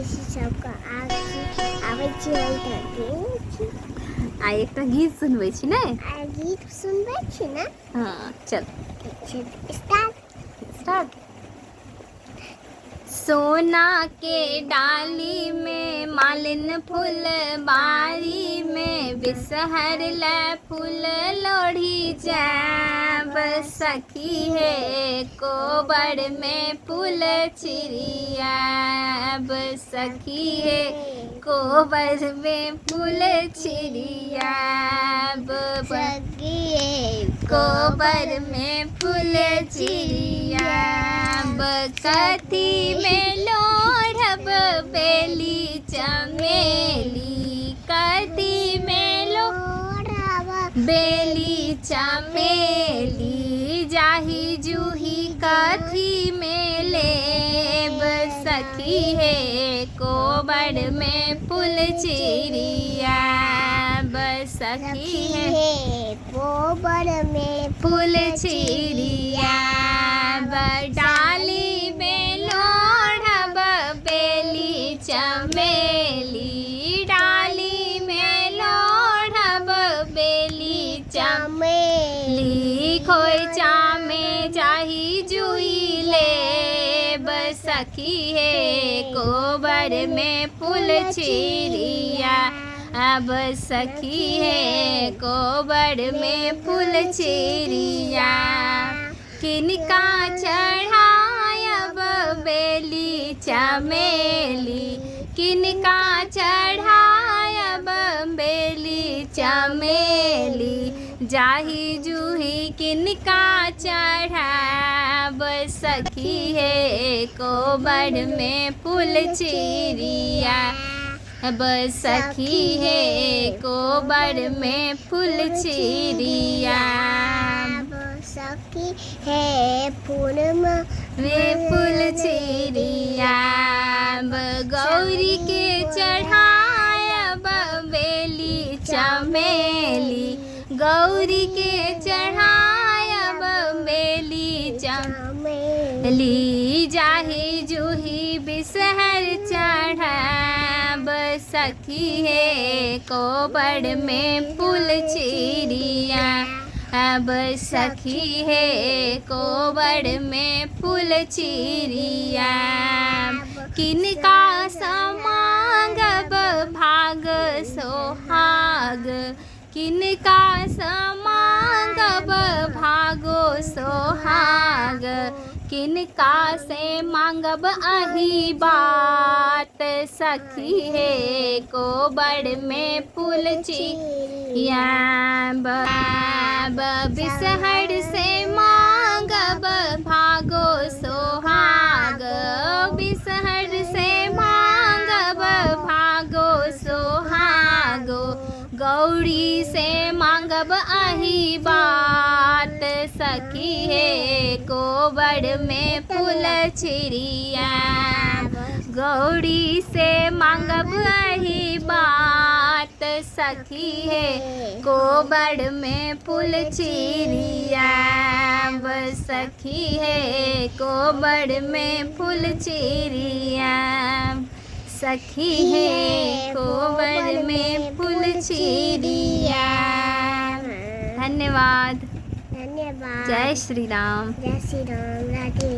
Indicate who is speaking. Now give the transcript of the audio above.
Speaker 1: सबका आबै छी हम तऽ
Speaker 2: आ एकटा गीत सुनबै छी ने।
Speaker 1: आ गीत सुनबै छी ना।
Speaker 2: हाँ चल
Speaker 1: स्टार्ट।
Speaker 2: सोना के डाली में मालिन फुलबारी में बिसहर ले फूल लोढ़ी जैब सखी है कोबर में फूल चिड़ियाब सखी है कोबर में फूल चिड़ियाब
Speaker 1: सखी है
Speaker 2: कोबर में फूल चिड़ियाब कथी में लोढ़ब बेली चमेली कथी में
Speaker 1: लोढ़ब
Speaker 2: बेली चमेली जाही जूही कथी में लेब सखी है कोबर में फूल चिड़ियाब सखी है
Speaker 1: कोबर में
Speaker 2: फूल चिड़ियाब डाली में लोढ़ब बेली चमेली डाली में लोढ़ब बेली चमेली खोइचा में जाही जूही लेब सखी है कोबर में फूल चिड़िया अब सखी है कोबर में फूल चिड़िया किनका चढ़ायब बेली चमेली किनका चढ़ायब बेली चमेली जाही जूही किनका चढ़ाब सखी है कोबर में फूल चिड़िया अब सखी है कोबर में फूल चिड़िया
Speaker 1: सखी है फूल में
Speaker 2: फूल चिड़िया गौरी के चढ़ायब बेली चमेली गौरी के चढ़ायब बेली चमेली जाही जूही बिसहर चढ़ाब सखी है कोबर में फूल चिड़िया अब सखी है कोबर में फूल चिड़िया किनका समागब भाग सोहाग किनका समागब भागो सोहाग किनका से मांगब अही बात सखी है कोबर में फूल चिड़िया बिसहर से मांगब भागो सोहाग बिसहर से मांगब भागो सोहागो गौरी से मांगब अही बात सखी है कोबर में फूल चिड़िया गौरी से मांगब अही बात सखी है कोबर में फूल चिड़िया सखी है कोबर में फूल चिड़िया सखी है कोबर में फूल चिड़िया। धन्यवाद।
Speaker 1: धन्यवाद।
Speaker 2: जय श्री राम।
Speaker 1: जय श्री राम। राधे